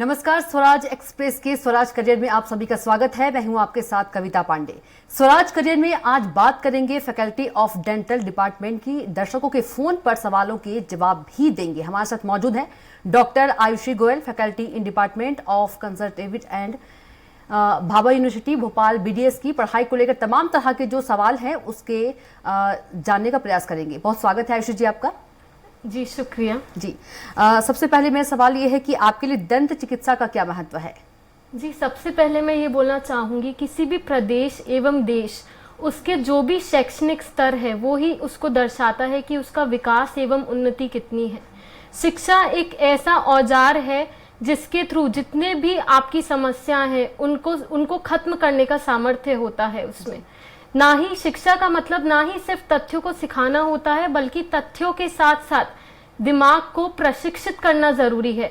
नमस्कार, स्वराज एक्सप्रेस के स्वराज करियर में आप सभी का स्वागत है। मैं हूं आपके साथ कविता पांडे। स्वराज करियर में आज बात करेंगे फैकल्टी ऑफ डेंटल डिपार्टमेंट की। दर्शकों के फोन पर सवालों के जवाब भी देंगे। हमारे साथ मौजूद है doctor Ayushi Goyal, faculty in department of conservative and Bhabha university Bhopal BDS की। पढ़ाई को लेकर तमाम तरह के जो सवाल हैं उसके जानने का प्रयास करेंगे। बहुत स्वागत है आयुषी जी आपका। जी शुक्रिया जी। सबसे पहले मेरा सवाल ये है कि आपके लिए दंत चिकित्सा का क्या महत्व है? जी, सबसे पहले मैं ये बोलना चाहूँगी, किसी भी प्रदेश एवं देश उसके जो भी शैक्षणिक स्तर है वो ही उसको दर्शाता है कि उसका विकास एवं उन्नति कितनी है। शिक्षा एक ऐसा औजार है जिसके थ्रू जितने भी आपकी समस्याएं हैं उनको खत्म करने का सामर्थ्य होता है उसमें। ना ही शिक्षा का मतलब ना ही सिर्फ तथ्यों को सिखाना होता है, बल्कि तथ्यों के साथ साथ दिमाग को प्रशिक्षित करना जरूरी है।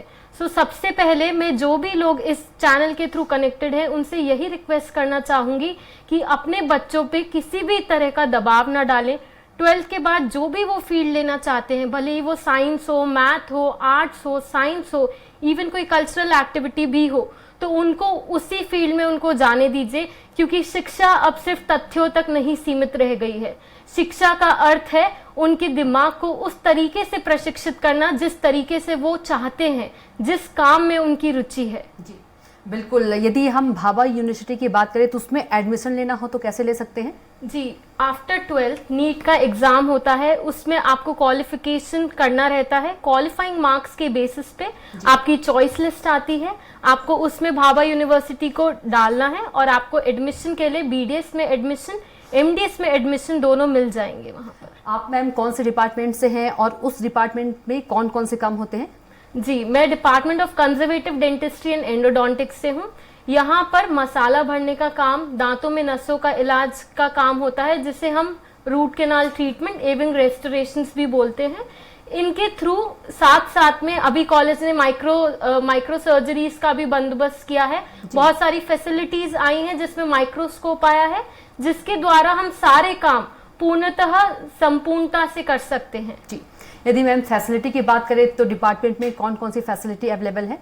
सबसे पहले मैं जो भी लोग इस चैनल के थ्रू कनेक्टेड हैं उनसे यही रिक्वेस्ट करना चाहूंगी कि अपने बच्चों पे किसी भी तरह का दबाव ना डालें। 12th के बाद जो भी वो फील्ड लेना चाहते हैं, भले ही वो साइंस हो, मैथ हो, आर्ट्स हो, साइंस हो, इवन कोई कल्चरल एक्टिविटी भी हो, तो उनको उसी फील्ड में उनको जाने दीजिए, क्योंकि शिक्षा अब सिर्फ तथ्यों तक नहीं सीमित रह गई है। शिक्षा का अर्थ है उनके दिमाग को उस तरीके से प्रशिक्षित करना जिस तरीके से वो चाहते हैं, जिस काम में उनकी रुचि है। जी बिल्कुल। यदि हम भाभा यूनिवर्सिटी की बात करें तो उसमें एडमिशन लेना हो तो कैसे ले सकते हैं? जी, आफ्टर 12th नीट का एग्जाम होता है, उसमें आपको क्वालिफिकेशन करना रहता है। क्वालिफाइंग मार्क्स के बेसिस पे आपकी चॉइस लिस्ट आती है, आपको उसमें भाभा यूनिवर्सिटी को डालना है और आपको एडमिशन के लिए BDS में एडमिशन, MDS में एडमिशन दोनों मिल जाएंगे वहाँ पर। आप मैम कौन से डिपार्टमेंट से हैं और उस डिपार्टमेंट में कौन कौन से काम होते हैं? जी, मैं department of conservative dentistry and endodontics से हूँ। यहाँ पर मसाला भरने का काम, दांतों में नसों का इलाज का काम होता है, जिसे हम रूट कैनाल ट्रीटमेंट एवं रेस्टोरेशंस भी बोलते हैं। इनके थ्रू साथ साथ में अभी कॉलेज ने माइक्रो सर्जरीज का भी बंदोबस्त किया है। बहुत सारी फैसिलिटीज आई हैं जिसमें माइक्रोस्कोप आया है, जिसके द्वारा हम सारे काम पूर्णतः संपूर्णता से कर सकते हैं। जी, यदि मैम फैसिलिटी की बात करें तो डिपार्टमेंट में कौन कौन सी फैसिलिटी अवेलेबल है?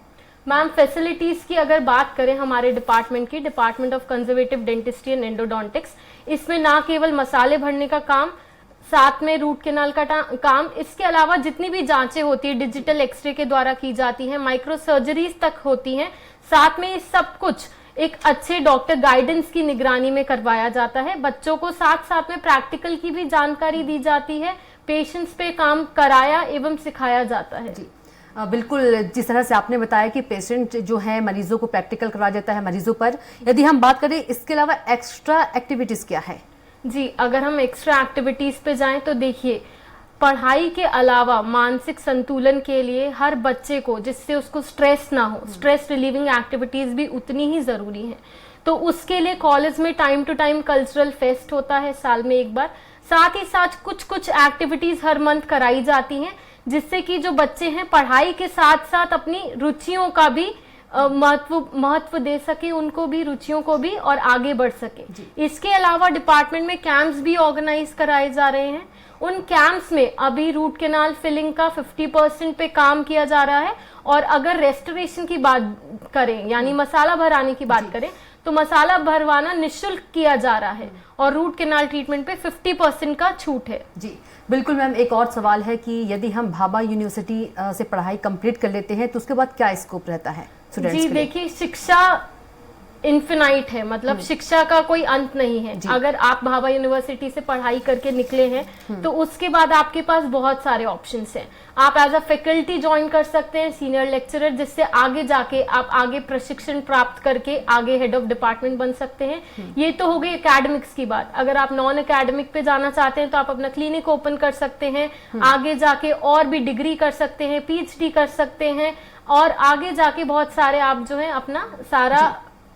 मैम, फैसिलिटीज की अगर बात करें हमारे डिपार्टमेंट की, department of conservative dentistry and endodontics, इसमें ना केवल मसाले भरने का काम, साथ में रूट कैनाल का काम, इसके अलावा जितनी भी जांचें होती है डिजिटल एक्सरे के द्वारा की जाती हैं, माइक्रो सर्जरीज तक होती हैं, साथ में सब कुछ एक अच्छे डॉक्टर गाइडेंस की निगरानी में करवाया जाता है। बच्चों को साथ साथ में प्रैक्टिकल की भी जानकारी दी जाती है, पेशेंट्स पे काम कराया एवं सिखाया जाता है। जी बिल्कुल, जिस तरह से आपने बताया कि पेशेंट जो है मरीजों को प्रैक्टिकल करवा देता है मरीजों पर, यदि हम बात करें इसके अलावा एक्स्ट्रा एक्टिविटीज क्या है? जी, अगर हम एक्स्ट्रा एक्टिविटीज पे जाएं तो देखिए, पढ़ाई के अलावा मानसिक संतुलन के लिए हर बच्चे को, जिससे उसको स्ट्रेस ना हो, स्ट्रेस रिलीविंग एक्टिविटीज भी उतनी ही जरूरी हैं। तो उसके लिए कॉलेज में time to time cultural fest होता है साल में एक बार, साथ ही साथ कुछ एक्टिविटीज हर मंथ कराई जाती हैं, जिससे कि जो बच्चे हैं पढ़ाई के साथ साथ अपनी रुचियों का भी महत्व दे सके, उनको भी, रुचियों को भी, और आगे बढ़ सके। इसके अलावा डिपार्टमेंट में कैंप्स भी ऑर्गेनाइज कराए जा रहे हैं। उन कैंप्स में अभी रूट कैनाल फिलिंग का 50% पे काम किया जा रहा है, और अगर रेस्टोरेशन की बात करें यानी मसाला भराने की बात करें तो मसाला भरवाना निःशुल्क किया जा रहा है, और रूट कैनाल ट्रीटमेंट पे 50% का छूट है। जी बिल्कुल मैम, एक और सवाल है कि यदि हम भाभा यूनिवर्सिटी से पढ़ाई कंप्लीट कर लेते हैं तो उसके बाद क्या स्कोप रहता है स्टूडेंट्स के लिए? देखिए, शिक्षा इन्फिनाइट है, मतलब शिक्षा का कोई अंत नहीं है। अगर आप भाभा यूनिवर्सिटी से पढ़ाई करके निकले हैं तो उसके बाद आपके पास बहुत सारे ऑप्शंस हैं। आप एज अ फैकल्टी ज्वाइन कर सकते हैं, सीनियर लेक्चरर, जिससे आगे जाके आप आगे प्रशिक्षण प्राप्त करके आगे हेड ऑफ डिपार्टमेंट बन सकते हैं। ये तो हो गई एकेडमिक्स की बात। अगर आप नॉन एकेडमिक पे जाना चाहते हैं तो आप अपना क्लिनिक ओपन कर सकते हैं, आगे जाके और भी डिग्री कर सकते हैं, PhD कर सकते हैं, और आगे जाके बहुत सारे आप जो है अपना सारा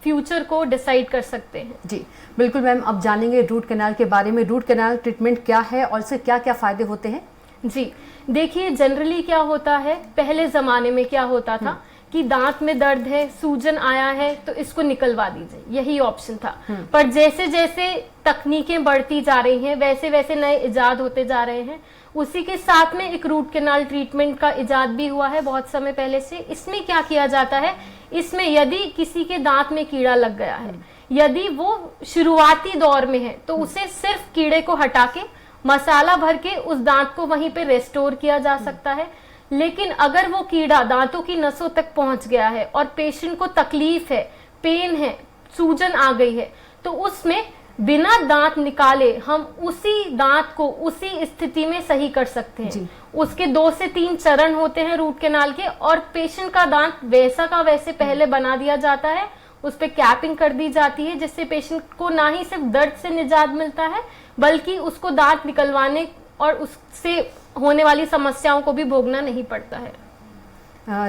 फ्यूचर को डिसाइड कर सकते हैं। जी बिल्कुल मैम, अब जानेंगे रूट कैनाल के बारे में। रूट कैनाल ट्रीटमेंट क्या है और इससे क्या क्या फायदे होते हैं? जी देखिए, जनरली क्या होता है, पहले जमाने में क्या होता था कि दांत में दर्द है, सूजन आया है, तो इसको निकलवा दीजिए, यही ऑप्शन था। पर जैसे जैसे तकनीकें बढ़ती जा रही हैं, वैसे वैसे नए इजाद होते जा रहे हैं। उसी के साथ में एक रूट कैनाल ट्रीटमेंट का इजाद भी हुआ है बहुत समय पहले से। इसमें क्या किया जाता है, इसमें यदि किसी के दांत में कीड़ा लग गया है, यदि वो शुरुआती दौर में है, तो उसे सिर्फ कीड़े को हटा के मसाला भर के उस दांत को वहीं पे रेस्टोर किया जा सकता है। लेकिन अगर वो कीड़ा दांतों की नसों तक पहुंच गया है और पेशेंट को तकलीफ है, पेन है, सूजन आ गई है, तो उसमें बिना दांत निकाले हम उसी दांत को उसी स्थिति में सही कर सकते हैं। उसके 2 से 3 चरण होते हैं रूट कैनाल के, और पेशेंट का दांत वैसा का वैसे पहले बना दिया जाता है, उस पे कैपिंग कर दी जाती है, जिससे पेशेंट को ना ही सिर्फ दर्द से निजात मिलता है, बल्कि उसको दांत निकलवाने और उससे होने वाली समस्याओं को भी भोगना नहीं पड़ता है।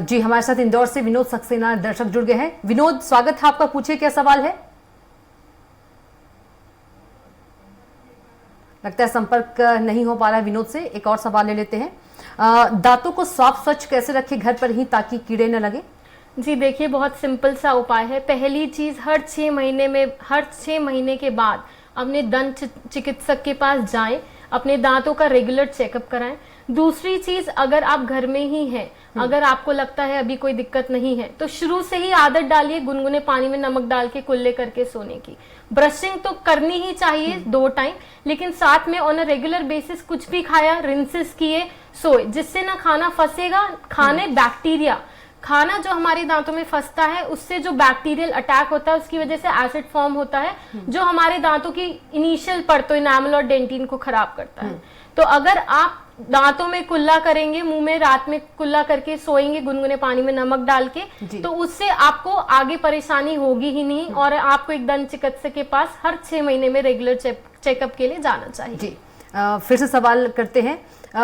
जी, हमारे साथ इंदौर से विनोद सक्सेना दर्शक जुड़ गए हैं। विनोद, स्वागत है आपका, पूछिए क्या सवाल है। लगता है संपर्क नहीं हो पा रहा है विनोद से। एक और सवाल ले लेते हैं। दांतों को साफ स्वच्छ कैसे रखें घर पर ही ताकि कीड़े न लगे? जी देखिए, बहुत सिंपल सा उपाय है। पहली चीज, हर 6 महीने के बाद अपने दंत चिकित्सक के पास जाएं, अपने दांतों का रेगुलर चेकअप कराएं। दूसरी चीज, अगर आप घर में ही हैं, अगर आपको लगता है अभी कोई दिक्कत नहीं है, तो शुरू से ही आदत डालिए गुनगुने पानी में नमक डाल के कुल्ले करके सोने की। ब्रशिंग तो करनी ही चाहिए 2 टाइम, लेकिन साथ में ऑन अ रेगुलर बेसिस कुछ भी खाया, रिंसेस किए, सोए, जिससे ना खाना फंसेगा, खाने बैक्टीरिया, खाना जो हमारे दांतों में फंसता है उससे जो बैक्टीरियल अटैक होता है उसकी वजह से एसिड फॉर्म होता है, जो हमारे दांतों की इनिशियल परतों इनामल और डेंटिन को खराब करता है। तो अगर आप दांतों में कुल्ला करेंगे, मुंह में रात में कुल्ला करके सोएंगे गुनगुने पानी में नमक डाल के, तो उससे आपको आगे परेशानी होगी ही नहीं, और आपको एक दंत चिकित्सक के पास हर 6 महीने में रेगुलर चेकअप के लिए जाना चाहिए। जी, फिर से सवाल करते हैं।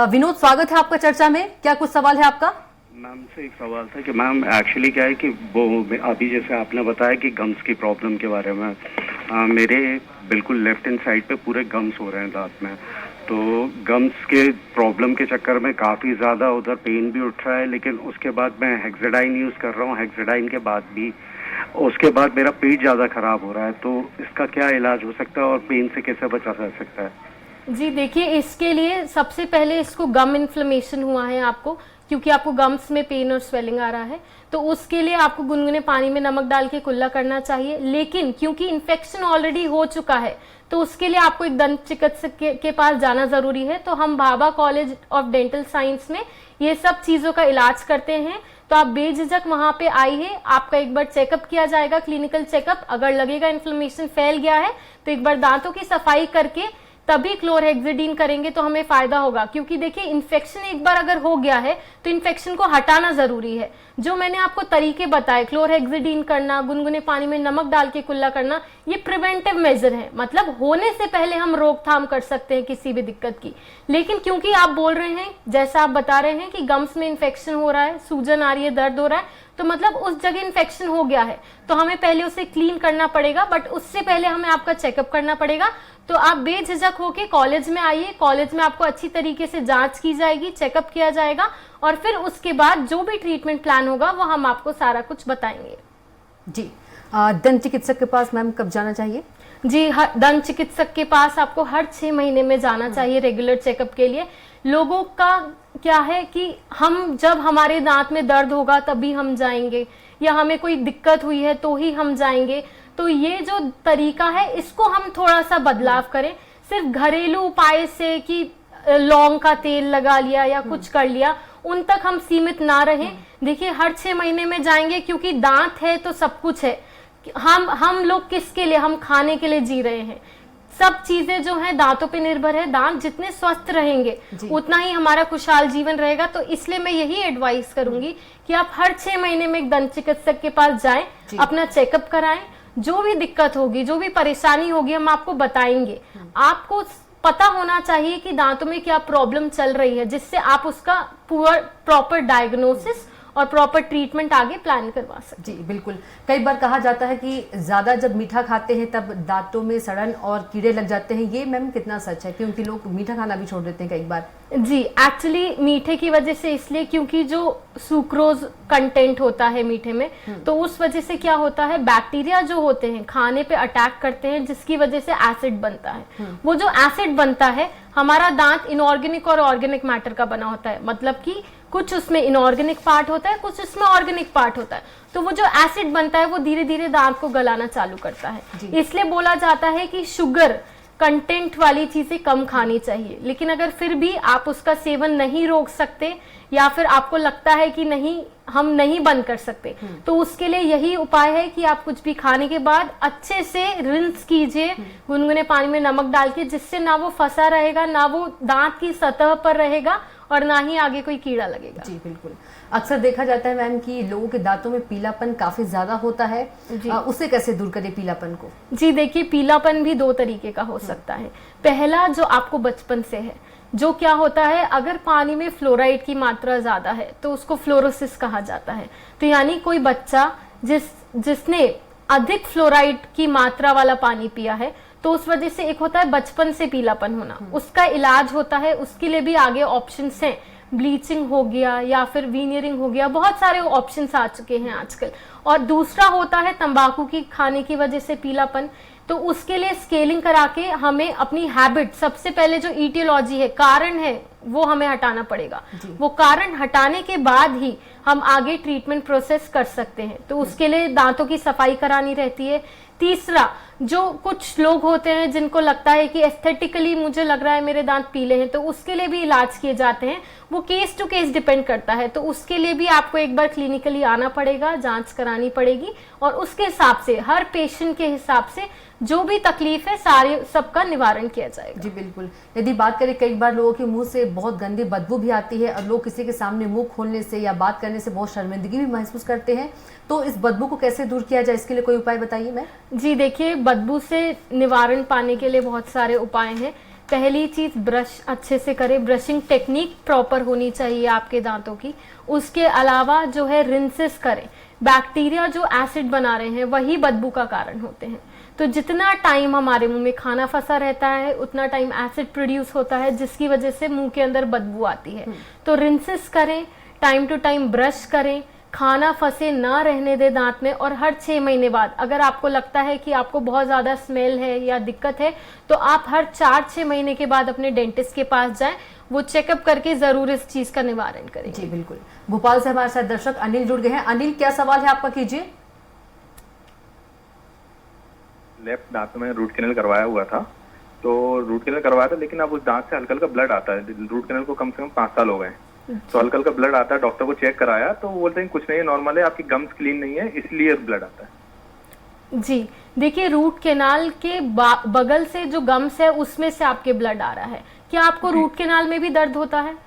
विनोद, स्वागत है आपका चर्चा में, क्या कुछ सवाल है आपका? मैम से एक सवाल था कि मैम एक्चुअली क्या है कि वो अभी जैसे आपने बताया कि गम्स की प्रॉब्लम के बारे में, मेरे बिल्कुल लेफ्ट हैंड साइड पे पूरे गम्स हो रहे हैं दांत में। तो गम्स के प्रॉब्लम के चक्कर में काफ़ी ज़्यादा उधर पेन भी उठ रहा है, लेकिन उसके बाद मैं हेक्साडाइन यूज़ कर रहा हूँ। हेक्साडाइन के बाद भी उसके बाद मेरा पेट ज़्यादा ख़राब हो रहा है, तो इसका क्या इलाज हो सकता है और पेन से कैसे बचा जा सकता है? जी देखिए, इसके लिए सबसे पहले इसको गम इन्फ्लेमेशन हुआ है आपको, क्योंकि आपको गम्स में पेन और स्वेलिंग आ रहा है, तो उसके लिए आपको गुनगुने पानी में नमक डाल के कुल्ला करना चाहिए। लेकिन क्योंकि इन्फेक्शन ऑलरेडी हो चुका है, तो उसके लिए आपको एक दंत चिकित्सक के पास जाना जरूरी है। तो हम Bhabha college of dental science में ये सब चीजों का इलाज करते हैं, तो आप बेझिझक वहां पे आइए, आपका एक बार चेकअप किया जाएगा, क्लिनिकल चेकअप। अगर लगेगा इन्फ्लेमेशन फैल गया है तो एक बार दांतों की सफाई करके तभी क्लोरहेक्सिडीन करेंगे तो हमें फायदा होगा। क्योंकि देखिए, इन्फेक्शन एक बार अगर हो गया है तो इन्फेक्शन को हटाना जरूरी है। जो मैंने आपको तरीके बताए, क्लोरहेक्सिडीन करना, गुनगुने पानी में नमक डाल के कुल्ला करना, ये प्रिवेंटिव मेजर है, मतलब होने से पहले हम रोकथाम कर सकते हैं किसी भी दिक्कत की। लेकिन क्योंकि आप बोल रहे हैं, जैसा आप बता रहे हैं कि गम्स में इन्फेक्शन हो रहा है, सूजन आ रही है, दर्द हो रहा है, तो मतलब उस जगह इन्फेक्शन हो गया है, तो हमें पहले उसे क्लीन करना पड़ेगा। बट उससे पहले हमें आपका चेकअप करना पड़ेगा। तो आप बेझिझक होके कॉलेज में आइए, कॉलेज में आपको अच्छी तरीके से जांच की जाएगी, चेकअप किया जाएगा, और फिर उसके बाद जो भी ट्रीटमेंट प्लान होगा वो हम आपको सारा कुछ बताएंगे। जी, दंत चिकित्सक के पास मैम कब जाना चाहिए? जी, दंत चिकित्सक के पास आपको हर 6 महीने में जाना चाहिए रेगुलर चेकअप के लिए। लोगों का क्या है कि हम जब हमारे दांत में दर्द होगा तभी हम जाएंगे, या हमें कोई दिक्कत हुई है तो ही हम जाएंगे। तो ये जो तरीका है इसको हम थोड़ा सा बदलाव करें। सिर्फ घरेलू उपाय से कि लौंग का तेल लगा लिया या कुछ कर लिया, उन तक हम सीमित ना रहें। देखिए, हर 6 महीने में जाएंगे, क्योंकि दांत है तो सब कुछ है। हम लोग किसके लिए, हम खाने के लिए जी रहे हैं। सब चीजें जो है दांतों पे निर्भर है। दांत जितने स्वस्थ रहेंगे उतना ही हमारा खुशहाल जीवन रहेगा। तो इसलिए मैं यही एडवाइस करूंगी कि आप हर 6 महीने में एक दंत चिकित्सक के पास जाएं, अपना चेकअप कराएं। जो भी दिक्कत होगी, जो भी परेशानी होगी, हम आपको बताएंगे। आपको पता होना चाहिए कि दांतों में क्या प्रॉब्लम चल रही है, जिससे आप उसका प्रॉपर डायग्नोसिस और प्रॉपर ट्रीटमेंट आगे प्लान करवा सकते जी बिल्कुल। कई बार कहा जाता है कि ज़्यादा जब मीठा खाते हैं तब दांतों में सड़न और कीड़े लग जाते हैं, ये मैम कितना सच है? क्योंकि लोग मीठा खाना भी छोड़ देते हैं कई बार। जी, एक्चुअली मीठे की वजह से इसलिए क्योंकि जो सुक्रोज कंटेंट होता है मीठे में, तो उस वजह से क्या होता है, बैक्टीरिया जो होते हैं खाने पे अटैक करते हैं, जिसकी वजह से एसिड बनता है। वो जो एसिड बनता है, हमारा दांत इनऑर्गेनिक और ऑर्गेनिक मैटर का बना होता है, मतलब कि कुछ उसमें इनऑर्गेनिक पार्ट होता है, कुछ उसमें ऑर्गेनिक पार्ट होता है। तो वो जो एसिड बनता है वो धीरे धीरे दांत को गलाना चालू करता है। इसलिए बोला जाता है कि शुगर कंटेंट वाली चीजें कम खानी चाहिए। लेकिन अगर फिर भी आप उसका सेवन नहीं रोक सकते या फिर आपको लगता है कि नहीं हम नहीं बंद कर सकते, तो उसके लिए यही उपाय है कि आप कुछ भी खाने के बाद अच्छे से रिंस कीजिए गुनगुने पानी में नमक डाल के, जिससे ना वो फंसा रहेगा, ना वो दांत की सतह पर रहेगा और ना ही आगे कोई कीड़ा लगेगा। जी बिल्कुल। अक्सर देखा जाता है मैम कि लोगों के दांतों में पीलापन काफी ज्यादा होता है, उसे कैसे दूर करें पीलापन को? जी देखिए, पीलापन भी दो तरीके का हो सकता है। पहला जो आपको बचपन से है, जो क्या होता है, अगर पानी में फ्लोराइड की मात्रा ज्यादा है तो उसको फ्लोरोसिस कहा जाता है। तो यानी कोई बच्चा जिसने अधिक फ्लोराइड की मात्रा वाला पानी पिया है, तो उस वजह से एक होता है बचपन से पीलापन होना, उसका इलाज होता है। उसके लिए भी आगे ऑप्शंस हैं, ब्लीचिंग हो गया या फिर वीनियरिंग हो गया, बहुत सारे ऑप्शंस आ चुके हैं आजकल। और दूसरा होता है तंबाकू की खाने की वजह से पीलापन, तो उसके लिए स्केलिंग करा के हमें अपनी हैबिट, सबसे पहले जो ईटियोलॉजी है, कारण है, वो हमें हटाना पड़ेगा। वो कारण हटाने के बाद ही हम आगे ट्रीटमेंट प्रोसेस कर सकते हैं। तो उसके लिए दांतों की सफाई करानी रहती है। तीसरा, जो कुछ लोग होते हैं जिनको लगता है कि एस्थेटिकली मुझे लग रहा है मेरे दांत पीले हैं, तो उसके लिए भी इलाज किए जाते हैं। वो केस टू केस डिपेंड करता है, तो उसके लिए भी आपको एक बार क्लिनिकली आना पड़ेगा, जांच करानी पड़ेगी और उसके हिसाब से, हर पेशेंट के हिसाब से जो भी तकलीफ है सारे सबका निवारण किया जाएगा। जी बिल्कुल। यदि बात करें, कई बार लोगों के मुंह से बहुत गंदी बदबू भी आती है और लोग किसी के सामने मुंह खोलने से या बात करने से बहुत शर्मिंदगी भी महसूस करते हैं, तो इस बदबू को कैसे दूर किया जाए, इसके लिए कोई उपाय बताइए मैम। जी देखिए, बदबू से निवारण पाने के लिए बहुत सारे उपाय हैं। पहली चीज, ब्रश अच्छे से करें, ब्रशिंग टेक्निक प्रॉपर होनी चाहिए आपके दांतों की। उसके अलावा जो है रिंसेस करें। बैक्टीरिया जो एसिड बना रहे हैं वही बदबू का कारण होते हैं, तो जितना टाइम हमारे मुंह में खाना फंसा रहता है उतना टाइम एसिड प्रोड्यूस होता है, जिसकी वजह से मुंह के अंदर बदबू आती है। तो रिंसेस करें, टाइम टू टाइम ब्रश करें, खाना फंसे ना रहने दे दांत में, और हर 6 महीने बाद अगर आपको लगता है कि आपको बहुत ज्यादा स्मेल है या दिक्कत है, तो आप हर 4-6 महीने के बाद अपने डेंटिस्ट के पास जाएं, वो चेकअप करके जरूर इस चीज का निवारण करें। जी बिल्कुल। भोपाल से हमारे साथ दर्शक अनिल जुड़ गए हैं। अनिल, क्या सवाल है आपका, कीजिए। लेफ्ट दांत में रूट कैनल करवाया हुआ था, तो रूट कैनल करवाया था, लेकिन अब उस दांत से हल्का हल्का ब्लड आता है। रूट कैनल को कम से कम 5 साल हो गए, तो हल्का हल्का ब्लड आता है। डॉक्टर को चेक कराया तो वो बोलते हैं कुछ नहीं है, नॉर्मल है, आपकी गम्स क्लीन नहीं है, इसलिए ब्लड आता है। जी देखिए, रूट कैनाल के बगल से जो गम्स है उसमें से आपके ब्लड आ रहा है। क्या आपको रूट कैनाल में भी दर्द होता है?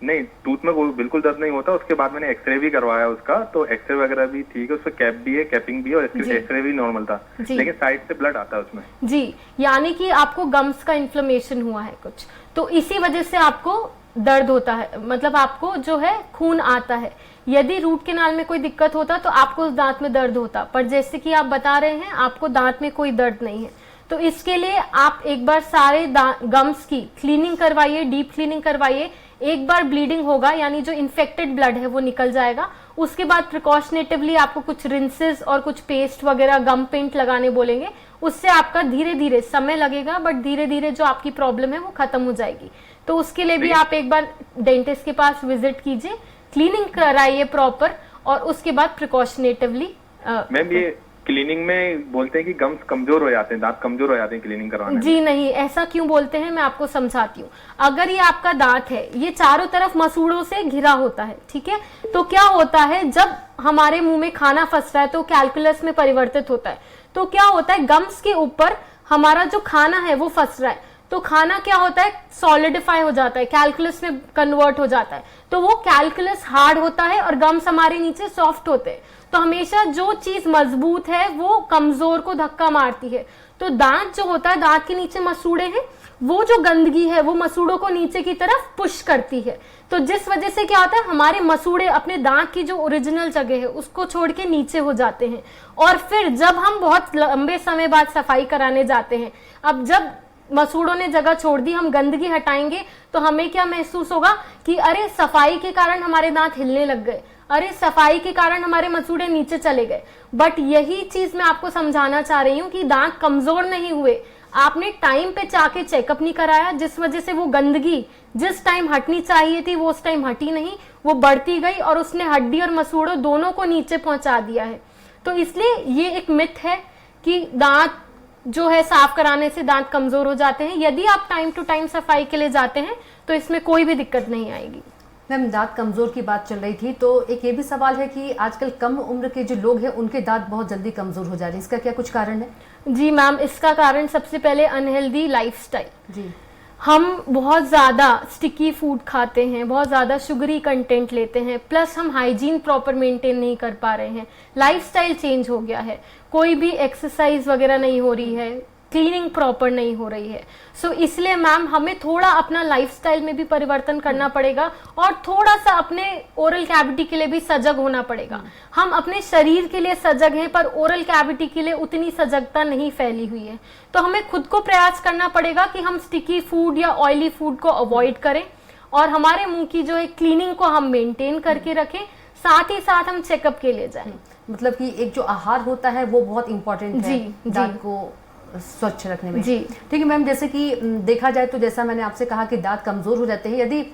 नहीं, टूथ में कोई बिल्कुल दर्द नहीं होता। उसके बाद मैंने एक्सरे भी करवाया उसका, तो एक्सरे वगैरह भी ठीक है, उसमें कैप भी है, कैपिंग भी है, और एक्सरे भी नॉर्मल था, लेकिन साइड से ब्लड आता है उसमें। जी, यानी कि आपको गम्स का इन्फ्लेमेशन हुआ है कुछ, तो इसी वजह से आपको दर्द होता है, मतलब आपको जो है खून आता है। यदि रूट कैनाल में कोई दिक्कत होता तो आपको उस दांत में दर्द होता, पर जैसे कि आप बता रहे हैं आपको दांत में कोई दर्द नहीं है। तो इसके लिए आप एक बार सारे गम्स की क्लीनिंग करवाइए, डीप क्लीनिंग करवाइए। एक बार ब्लीडिंग होगा, यानी जो इन्फेक्टेड ब्लड है वो निकल जाएगा। उसके बाद प्रिकॉशनेटिवली आपको कुछ रिंसेस और कुछ पेस्ट वगैरह, गम पेंट लगाने बोलेंगे। उससे आपका धीरे धीरे समय लगेगा, बट धीरे धीरे जो आपकी प्रॉब्लम है वो खत्म हो जाएगी। तो उसके लिए भी आप एक बार डेंटिस्ट के पास विजिट कीजिए, क्लीनिंग कराइए प्रॉपर, और उसके बाद प्रिकॉशनेटिवली। मैम, ये क्लीनिंग में बोलते हैं कि गम्स कमजोर हो जाते हैं, दांत कमजोर हो जाते हैं क्लीनिंग करवाने में। जी नहीं, ऐसा क्यों बोलते हैं मैं आपको समझाती हूँ। अगर ये आपका दांत है, ये चारों तरफ मसूड़ों से घिरा होता है, ठीक है, तो क्या होता है जब हमारे मुंह में खाना फंस रहा है तो कैलकुलस में परिवर्तित होता है। तो क्या होता है, गम्स के ऊपर हमारा जो खाना है वो फंस रहा है, तो खाना क्या होता है, सॉलिडिफाई हो जाता है, कैलकुलस में कन्वर्ट हो जाता है, तो वो कैलकुलस हार्ड होता है और गम्स हमारे नीचे सॉफ्ट होते हैं। तो हमेशा जो चीज मजबूत है वो कमजोर को धक्का मारती है। तो दांत जो होता है, दांत के नीचे मसूड़े हैं, वो जो गंदगी है वो मसूड़ों को नीचे की तरफ पुश करती है। तो जिस वजह से क्या होता है, हमारे मसूड़े अपने दांत की जो ओरिजिनल जगह है उसको छोड़ के नीचे हो जाते हैं। और फिर जब हम बहुत लंबे समय बाद सफाई कराने जाते हैं, अब जब मसूड़ों ने जगह छोड़ दी, हम गंदगी हटाएंगे तो हमें क्या महसूस होगा कि अरे सफाई के कारण हमारे दांत हिलने लग गए, अरे सफाई के कारण हमारे मसूड़े नीचे चले गए। बट यही चीज मैं आपको समझाना चाह रही हूँ कि दांत कमजोर नहीं हुए, आपने टाइम पे जाके चेकअप नहीं कराया, जिस वजह से वो गंदगी जिस टाइम हटनी चाहिए थी वो उस टाइम हटी नहीं, वो बढ़ती गई और उसने हड्डी और मसूड़ों दोनों को नीचे पहुंचा दिया है। तो इसलिए ये एक मिथ है कि दांत जो है साफ कराने से दांत कमजोर हो जाते हैं। यदि आप टाइम टू टाइम सफाई के लिए जाते हैं तो इसमें कोई भी दिक्कत नहीं आएगी। मैम, दांत कमजोर की बात चल रही थी, तो एक ये भी सवाल है कि आजकल कम उम्र के जो लोग हैं उनके दांत बहुत जल्दी कमजोर हो जा रहे हैं, इसका क्या कुछ कारण है? जी मैम, इसका कारण सबसे पहले अनहेल्दी लाइफस्टाइल। जी, हम बहुत ज़्यादा स्टिकी फूड खाते हैं, बहुत ज़्यादा शुगरी कंटेंट लेते हैं, प्लस हम हाइजीन प्रॉपर मेंटेन नहीं कर पा रहे हैं, लाइफस्टाइल चेंज हो गया है, कोई भी एक्सरसाइज वगैरह नहीं हो रही है, क्लीनिंग प्रॉपर नहीं हो रही है। सो इसलिए मैम हमें थोड़ा अपना लाइफस्टाइल में भी परिवर्तन करना पड़ेगा और थोड़ा सा अपने ओरल कैविटी के लिए भी सजग होना पड़ेगा। हम अपने शरीर के लिए सजग हैं पर ओरल कैविटी के लिए उतनी सजगता नहीं फैली हुई है। तो हमें खुद को प्रयास करना पड़ेगा कि हम स्टिकी फूड या ऑयली फूड को अवॉइड करें और हमारे मुंह की जो है क्लीनिंग को हम मेंटेन करके रखें, साथ ही साथ हम चेकअप के लिए जाएं। मतलब कि एक जो आहार होता है वो बहुत इंपॉर्टेंट है दांत को स्वच्छ रखने में। जी ठीक है मैम, जैसे कि देखा जाए तो जैसा मैंने आपसे कहा कि दांत कमजोर हो जाते हैं, यदि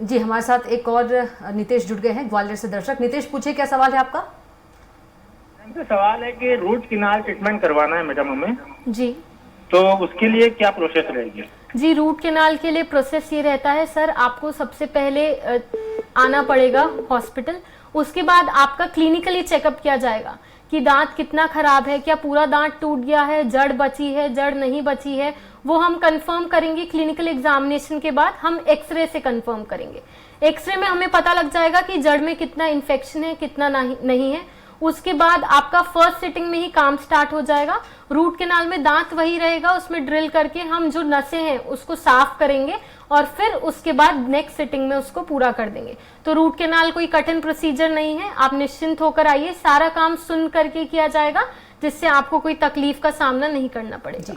जी हमारे साथ एक और नितेश जुड़ गए हैं ग्वालियर से। दर्शक नितेश, पूछिए क्या सवाल है आपका? तो सवाल है कि रूट किनाल ट्रीटमेंट करवाना है मैडम हमें, जी, तो उसके लिए क्या प्रोसेस रहेगी? जी रूट कैनाल के लिए प्रोसेस ये रहता है सर, आपको सबसे पहले आना पड़ेगा हॉस्पिटल, उसके बाद आपका क्लिनिकली चेकअप किया जाएगा कि दांत कितना खराब है, क्या पूरा दांत टूट गया है, जड़ बची है, जड़ नहीं बची है, वो हम कंफर्म करेंगे। क्लिनिकल एग्जामिनेशन के बाद हम एक्सरे से कंफर्म करेंगे। एक्सरे में हमें पता लग जाएगा कि जड़ में कितना इन्फेक्शन है, कितना नहीं है। उसके बाद आपका फर्स्ट सिटिंग में ही काम स्टार्ट हो जाएगा। रूट कैनाल में दांत वही रहेगा, उसमें ड्रिल करके हम जो नसें हैं उसको साफ करेंगे और फिर उसके बाद नेक्स्ट सिटिंग में उसको पूरा कर देंगे। तो रूट कैनाल कोई कठिन प्रोसीजर नहीं है, आप निश्चिंत होकर आइए, सारा काम सुन करके किया जाएगा जिससे आपको कोई तकलीफ का सामना नहीं करना पड़ेगा।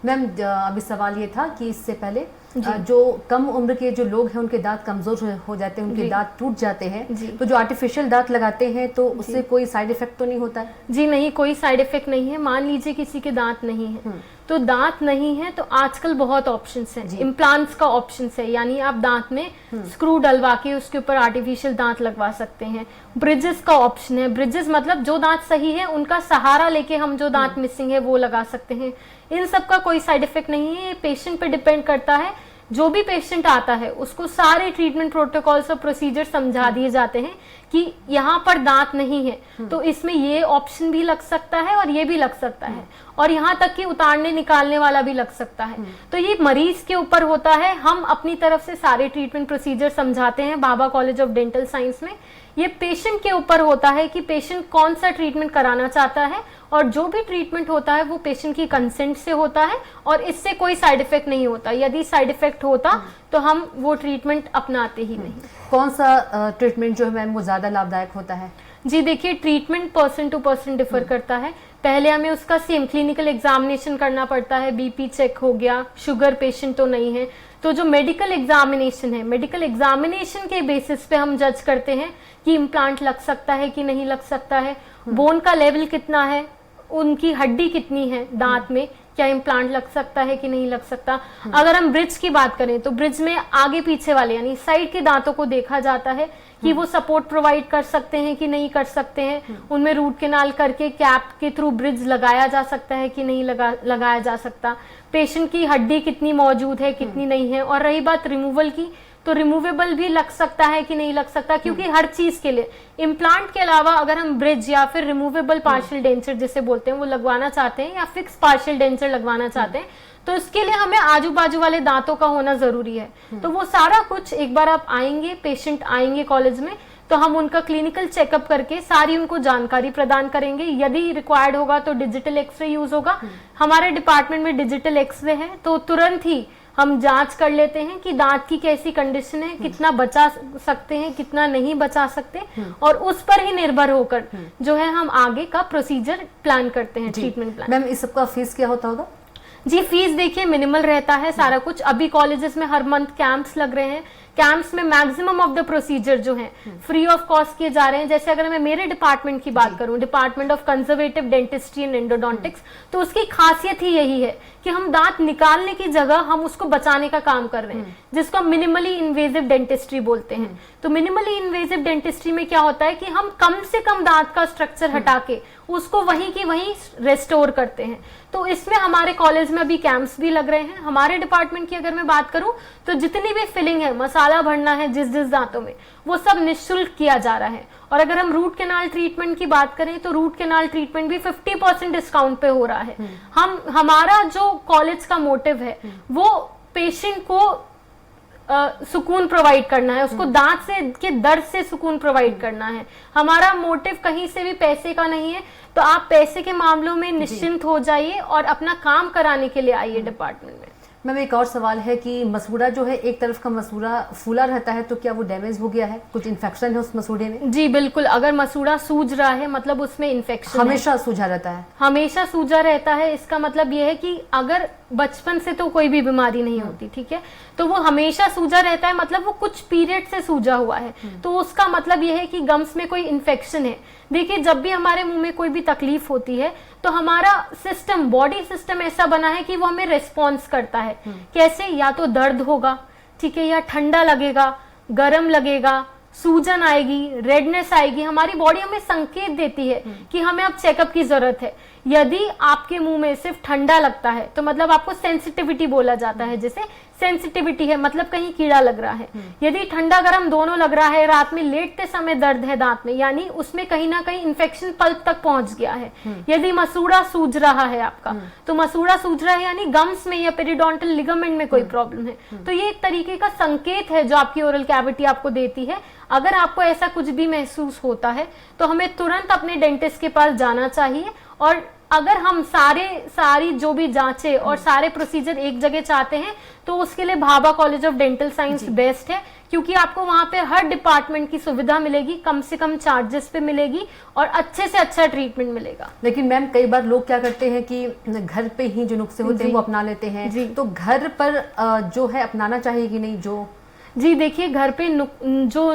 मैम, अभी सवाल ये था कि इससे पहले जो कम उम्र के जो लोग हैं उनके दांत कमजोर हो जाते हैं, उनके दांत टूट जाते हैं, तो जो आर्टिफिशियल दांत लगाते हैं तो उससे कोई साइड इफेक्ट तो नहीं होता है? जी नहीं, कोई साइड इफेक्ट नहीं है। मान लीजिए किसी के दांत नहीं है तो दांत नहीं है तो आजकल बहुत ऑप्शंस हैं, इम्प्लांट्स का ऑप्शंस है, यानी आप दांत में स्क्रू डलवा के उसके ऊपर आर्टिफिशियल दांत लगवा सकते हैं। ब्रिजेस का ऑप्शन है, ब्रिजेस मतलब जो दांत सही है उनका सहारा लेके हम जो दांत मिसिंग है वो लगा सकते हैं। इन सब का कोई साइड इफेक्ट नहीं है, ये पेशेंट पे डिपेंड करता है। जो भी पेशेंट आता है उसको सारे ट्रीटमेंट प्रोटोकॉल्स और प्रोसीजर समझा दिए जाते हैं कि यहाँ पर दांत नहीं है तो इसमें ये ऑप्शन भी लग सकता है और ये भी लग सकता है और यहाँ तक कि उतारने निकालने वाला भी लग सकता है। तो ये मरीज के ऊपर होता है। हम अपनी तरफ से सारे ट्रीटमेंट प्रोसीजर समझाते हैं Bhabha college of dental science में। ये पेशेंट के ऊपर होता है कि पेशेंट कौन सा ट्रीटमेंट कराना चाहता है और जो भी ट्रीटमेंट होता है वो पेशेंट की कंसेंट से होता है और इससे कोई साइड इफेक्ट नहीं होता। यदि साइड इफेक्ट होता तो हम वो ट्रीटमेंट अपनाते ही नहीं। कौन सा ट्रीटमेंट जो है मैम वो ज्यादा लाभदायक होता है? जी देखिए, treatment person to person differ करता है। पहले हमें उसका सेम क्लिनिकल एग्जामिनेशन करना पड़ता है, बीपी चेक हो गया, शुगर पेशेंट तो नहीं है, तो जो मेडिकल एग्जामिनेशन है, मेडिकल एग्जामिनेशन के बेसिस पे हम जज करते हैं कि इम्प्लांट लग सकता है कि नहीं लग सकता है, बोन का लेवल कितना है, उनकी हड्डी कितनी है दांत में, क्या इम्प्लांट लग सकता है कि नहीं लग सकता। अगर हम ब्रिज की बात करें तो ब्रिज में आगे पीछे वाले यानी साइड के दांतों को देखा जाता है कि वो सपोर्ट प्रोवाइड कर सकते हैं कि नहीं कर सकते हैं। उनमें रूट कैनाल करके कैप के थ्रू ब्रिज लगाया जा सकता है कि नहीं लगाया जा सकता। पेशेंट की हड्डी कितनी मौजूद है कितनी नहीं है। और रही बात रिमूवल की, तो रिमूवेबल भी लग सकता है कि नहीं लग सकता, क्योंकि हर चीज के लिए इम्प्लांट के अलावा अगर हम ब्रिज या फिर रिमूवेबल पार्शियल डेंचर जिसे बोलते हैं वो लगवाना चाहते हैं या फिक्स पार्शियल डेंचर लगवाना चाहते हैं, तो इसके लिए हमें आजू बाजू वाले दांतों का होना जरूरी है। तो वो सारा कुछ एक बार आप आएंगे, पेशेंट आएंगे कॉलेज में, तो हम उनका क्लिनिकल चेकअप करके सारी उनको जानकारी प्रदान करेंगे। यदि रिक्वायर्ड होगा तो डिजिटल एक्सरे यूज होगा। हमारे डिपार्टमेंट में डिजिटल एक्सरे है, तो तुरंत ही हम जांच कर लेते हैं कि दांत की कैसी कंडीशन है, कितना बचा सकते हैं, कितना नहीं बचा सकते, और उस पर ही निर्भर होकर जो है हम आगे का प्रोसीजर प्लान करते हैं, ट्रीटमेंट प्लान। मैम, इस सबका फीस क्या होता होगा? जी, फीस देखिए मिनिमल रहता है सारा कुछ। अभी कॉलेजेस में हर मंथ कैंप्स लग रहे हैं, कैंप्स में मैक्सिमम ऑफ द प्रोसीजर जो है फ्री ऑफ कॉस्ट किए जा रहे हैं। जैसे अगर मैं मेरे डिपार्टमेंट की बात करूं, department of conservative dentistry and endodontics, तो उसकी खासियत ही यही है कि हम दांत निकालने की जगह हम उसको बचाने का काम कर रहे हैं, जिसको हम मिनिमली इन्वेजिव डेंटिस्ट्री बोलते हैं। तो मिनिमली इन्वेजिव डेंटिस्ट्री में क्या होता है कि हम कम से कम दांत का स्ट्रक्चर हटा के उसको वहीं की वहीं रेस्टोर करते हैं। तो इसमें हमारे कॉलेज में अभी कैंप्स भी लग रहे हैं। हमारे डिपार्टमेंट की अगर मैं बात करूं तो जितनी भी फिलिंग है, मसाला भरना है जिस दांतों में, वो सब निःशुल्क किया जा रहा है। और अगर हम रूट कैनाल ट्रीटमेंट की बात करें तो रूट कैनाल ट्रीटमेंट भी 50% डिस्काउंट पे हो रहा है। हमारा जो कॉलेज का मोटिव है वो पेशेंट को सुकून प्रोवाइड करना है, उसको दांत से के दर्द से सुकून प्रोवाइड करना है। हमारा मोटिव कहीं से भी पैसे का नहीं है। तो आप पैसे के मामलों में निश्चिंत हो जाइए और अपना काम कराने के लिए आइए डिपार्टमेंट में। मैम, एक और सवाल है कि मसूड़ा जो है, एक तरफ का मसूड़ा फूला रहता है, तो क्या वो डैमेज हो गया है? कुछ इन्फेक्शन है उस मसूड़े में? जी बिल्कुल, अगर मसूड़ा सूज रहा है मतलब उसमें इन्फेक्शन हमेशा सूजा रहता है? हमेशा सूजा रहता है। इसका मतलब यह है कि अगर बचपन से तो कोई भी बीमारी नहीं होती, ठीक है, तो वो हमेशा सूजा रहता है, मतलब वो कुछ पीरियड से सूजा हुआ है, तो उसका मतलब यह है कि गम्स में कोई इन्फेक्शन है। देखिए, जब भी हमारे मुंह में कोई भी तकलीफ होती है तो हमारा सिस्टम, बॉडी सिस्टम ऐसा बना है कि वो हमें रिस्पॉन्स करता है। कैसे? या तो दर्द होगा, ठीक है, या ठंडा लगेगा, गर्म लगेगा, सूजन आएगी, रेडनेस आएगी। हमारी बॉडी हमें संकेत देती है कि हमें अब चेकअप की जरूरत है। यदि आपके मुंह में सिर्फ ठंडा लगता है तो मतलब आपको सेंसिटिविटी बोला जाता है, जैसे सेंसिटिविटी है मतलब कहीं कीड़ा लग रहा है। यदि ठंडा गर्म दोनों लग रहा है, रात में लेटते समय दर्द है दांत में, यानी उसमें कहीं ना कहीं इन्फेक्शन पल्प तक पहुंच गया है। यदि मसूड़ा सूज रहा है आपका, तो मसूड़ा सूज रहा है यानी गम्स में या पेरिडोंटल लिगामेंट में कोई प्रॉब्लम है। तो ये एक तरीके का संकेत है जो आपकी ओरल कैविटी आपको देती है। अगर आपको ऐसा कुछ भी महसूस होता है तो हमें तुरंत अपने डेंटिस्ट के पास जाना चाहिए। और अगर हम सारी जो भी जांचें और सारे प्रोसीजर एक जगह चाहते हैं तो उसके लिए Bhabha college of dental science best है, क्योंकि आपको वहां पे हर डिपार्टमेंट की सुविधा मिलेगी, कम से कम चार्जेस पे मिलेगी और अच्छे से अच्छा ट्रीटमेंट मिलेगा। लेकिन मैम, कई बार लोग क्या करते हैं कि घर पे ही जो नुस्खे होते हैं वो अपना लेते हैं, तो घर पर जो है अपनाना चाहिए कि नहीं? जो जी देखिए, घर पे जो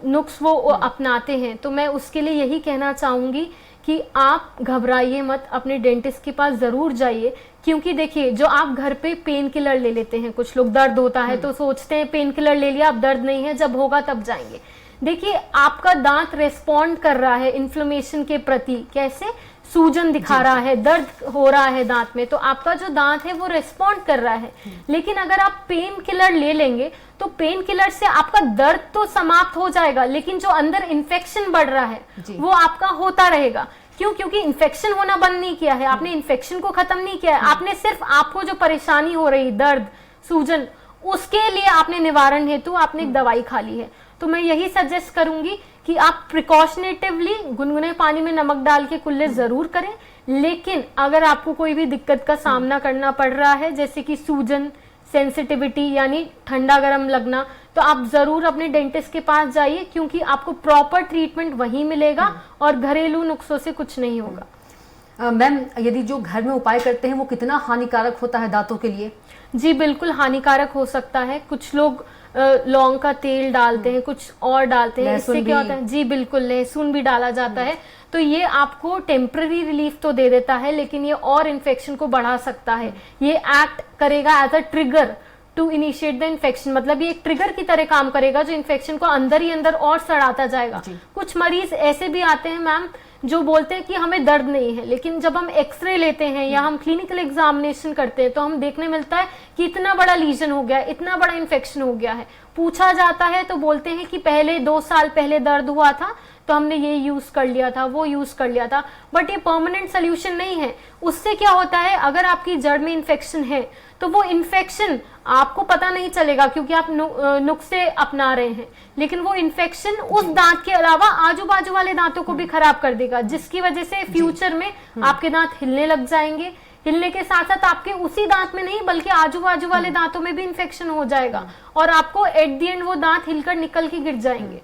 नुक्स वो अपनाते हैं, तो मैं उसके लिए यही कहना चाहूंगी कि आप घबराइए मत, अपने डेंटिस्ट के पास जरूर जाइए। क्योंकि देखिए, जो आप घर पे पेन किलर ले लेते हैं, कुछ लोग दर्द होता है तो सोचते हैं पेन किलर ले लिया अब दर्द नहीं है, जब होगा तब जाएंगे। देखिए, आपका दांत रेस्पॉन्ड कर रहा है इन्फ्लेमेशन के प्रति। कैसे? सूजन दिखा रहा है, दर्द हो रहा है दांत में, तो आपका जो दांत है वो रेस्पॉन्ड कर रहा है। लेकिन अगर आप पेन किलर ले लेंगे तो पेन किलर से आपका दर्द तो समाप्त हो जाएगा, लेकिन जो अंदर इन्फेक्शन बढ़ रहा है वो आपका होता रहेगा। क्यों? क्योंकि इन्फेक्शन होना बंद नहीं किया है आपने, इन्फेक्शन को खत्म नहीं किया है आपने, सिर्फ आपको जो परेशानी हो रही, दर्द, सूजन, उसके लिए आपने निवारण हेतु आपने एक दवाई खा ली है। तो मैं यही सजेस्ट करूंगी कि आप प्रिकॉशनेटिवली गुनगुने पानी में नमक डाल के कुल्ले जरूर करें। लेकिन अगर आपको कोई भी दिक्कत का सामना करना पड़ रहा है, जैसे कि सूजन, सेंसिटिविटी यानी ठंडा गर्म लगना, तो आप जरूर अपने डेंटिस्ट के पास जाइए, क्योंकि आपको प्रॉपर ट्रीटमेंट वहीं मिलेगा और घरेलू नुस्खों से कुछ नहीं होगा। मैम, यदि जो घर में उपाय करते हैं वो कितना हानिकारक होता है दांतों के लिए? जी बिल्कुल हानिकारक हो सकता है। कुछ लोग लौंग का तेल डालते हैं, कुछ और डालते हैं, इससे क्या होता है? जी बिल्कुल, लहसुन भी डाला जाता है। तो ये आपको टेम्पररी रिलीफ तो दे देता है, लेकिन ये और इन्फेक्शन को बढ़ा सकता है। ये एक्ट करेगा as a trigger to initiate the infection, मतलब ये एक ट्रिगर की तरह काम करेगा जो इन्फेक्शन को अंदर ही अंदर और सड़ाता जाएगा। कुछ मरीज ऐसे भी आते हैं मैम जो बोलते हैं कि हमें दर्द नहीं है, लेकिन जब हम एक्सरे लेते हैं या हम क्लिनिकल एग्जामिनेशन करते हैं तो हम देखने मिलता है कि इतना बड़ा लीजन हो गया, इतना बड़ा इन्फेक्शन हो गया है। पूछा जाता है तो बोलते हैं कि पहले 2 साल पहले दर्द हुआ था तो हमने ये यूज कर लिया था, वो यूज कर लिया था, बट ये परमानेंट सोल्यूशन नहीं है। उससे क्या होता है, अगर आपकी जड़ में इन्फेक्शन है तो वो इन्फेक्शन आपको पता नहीं चलेगा क्योंकि आप नुस्खे अपना रहे हैं, लेकिन वो इन्फेक्शन उस दांत के अलावा आजू बाजू वाले दांतों को भी खराब कर देगा, जिसकी वजह से फ्यूचर में आपके दांत हिलने लग जाएंगे। हिलने के साथ साथ आपके उसी दांत में नहीं बल्कि आजू बाजू वाले दांतों में भी इन्फेक्शन हो जाएगा और आपको एट द एंड वो दांत हिलकर निकल के गिर जाएंगे।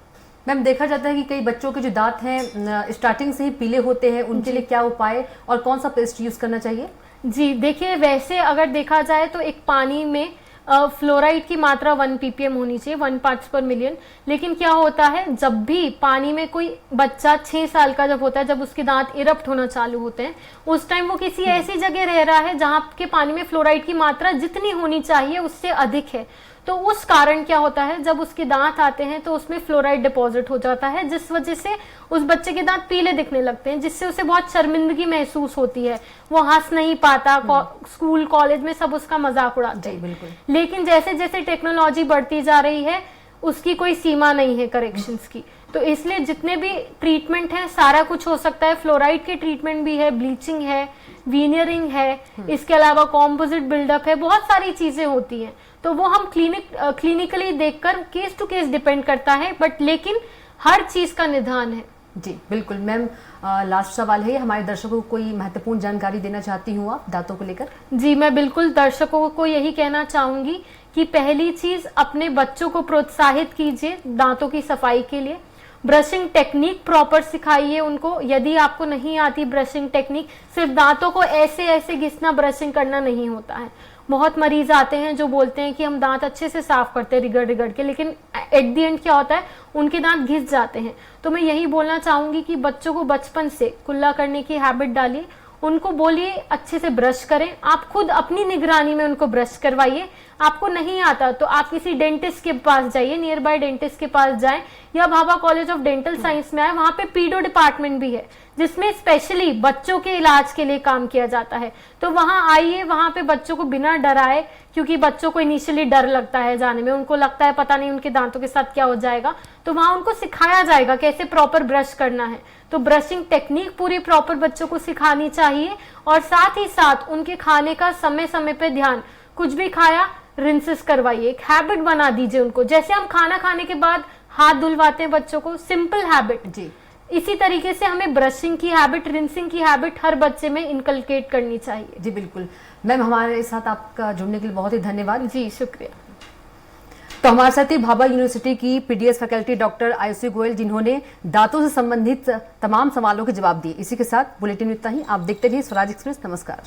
मैम देखा जाता है कि कई बच्चों के जो दांत हैं स्टार्टिंग से ही पीले होते हैं, उनके लिए क्या उपाय और कौन सा पेस्ट यूज करना चाहिए? जी देखिए, वैसे अगर देखा जाए तो एक पानी में फ्लोराइड की मात्रा 1 ppm होनी चाहिए, 1 पार्ट्स पर मिलियन। लेकिन क्या होता है, जब भी पानी में कोई बच्चा 6 साल का जब होता है, जब उसके दांत इरप्ट होना चालू होते हैं, उस टाइम वो किसी ऐसी जगह रह रहा है जहां के पानी में फ्लोराइड की मात्रा जितनी होनी चाहिए उससे अधिक है। तो उस कारण क्या होता है, जब उसके दांत आते हैं तो उसमें फ्लोराइड डिपॉजिट हो जाता है, जिस वजह से उस बच्चे के दांत पीले दिखने लगते हैं, जिससे उसे बहुत शर्मिंदगी महसूस होती है। वो हंस नहीं पाता, स्कूल कॉलेज में सब उसका मजाक उड़ाते हैं। बिल्कुल। लेकिन जैसे जैसे टेक्नोलॉजी बढ़ती जा रही है उसकी कोई सीमा नहीं है करेक्शंस की, तो इसलिए जितने भी ट्रीटमेंट है सारा कुछ हो सकता है। फ्लोराइड के ट्रीटमेंट भी है, ब्लीचिंग है, वीनियरिंग है, इसके अलावा कॉम्पोजिट बिल्डअप है, बहुत सारी चीजें होती हैं। तो वो हम क्लिनिकली देखकर केस टू केस डिपेंड करता है, बट लेकिन हर चीज का निदान है। जी बिल्कुल। मैम लास्ट सवाल है, हमारे दर्शकों को कोई महत्वपूर्ण जानकारी देना चाहती हूँ आप दांतों को लेकर? जी मैं बिल्कुल दर्शकों को यही कहना चाहूंगी कि पहली चीज अपने बच्चों को प्रोत्साहित कीजिए दांतों की सफाई के लिए। ब्रशिंग टेक्निक प्रॉपर सिखाइए उनको। यदि आपको नहीं आती ब्रशिंग टेक्निक, सिर्फ दांतों को ऐसे ऐसे घिसना ब्रशिंग करना नहीं होता है। बहुत मरीज आते हैं जो बोलते हैं कि हम दांत अच्छे से साफ करते हैं रिगड़ रिगड़ के, लेकिन एट द एंड क्या होता है, उनके दांत घिस जाते हैं। तो मैं यही बोलना चाहूंगी कि बच्चों को बचपन से कुल्ला करने की हैबिट डालिए, उनको बोलिए अच्छे से ब्रश करें। आप खुद अपनी निगरानी में उनको ब्रश करवाइए। आपको नहीं आता तो आप किसी डेंटिस्ट के पास जाइए, नियर बाय डेंटिस्ट के पास जाएं, या Bhabha college of dental science में आए, वहां पे पीडो डिपार्टमेंट भी है जिसमें स्पेशली बच्चों के इलाज के लिए काम किया जाता है। तो वहां आइए, वहां पे बच्चों को बिना डराए, क्योंकि बच्चों को इनिशियली डर लगता है जाने में, उनको लगता है पता नहीं उनके दांतों के साथ क्या हो जाएगा, तो वहां उनको सिखाया जाएगा कैसे प्रॉपर ब्रश करना है। तो ब्रशिंग टेक्निक पूरी प्रॉपर बच्चों को सिखानी चाहिए, और साथ ही साथ उनके खाने का समय समय पे ध्यान, कुछ भी खाया रिंसेस करवाइए, एक हैबिट बना दीजिए उनको। जैसे हम खाना खाने के बाद हाथ धुलवाते हैं बच्चों को, सिंपल हैबिट, जी इसी तरीके से हमें ब्रशिंग की हैबिट, रिंसिंग की हैबिट हर बच्चे में इनकलकेट करनी चाहिए। जी बिल्कुल। मैम हमारे साथ आपका जुड़ने के लिए बहुत ही धन्यवाद। जी शुक्रिया। तो हमारे साथ ही भाभा यूनिवर्सिटी की PDS faculty doctor Ayushi Goyal, जिन्होंने दांतों से संबंधित तमाम सवालों के जवाब दिए। इसी के साथ बुलेटिन में इतना ही। आप देखते रहिए स्वराज एक्सप्रेस। नमस्कार।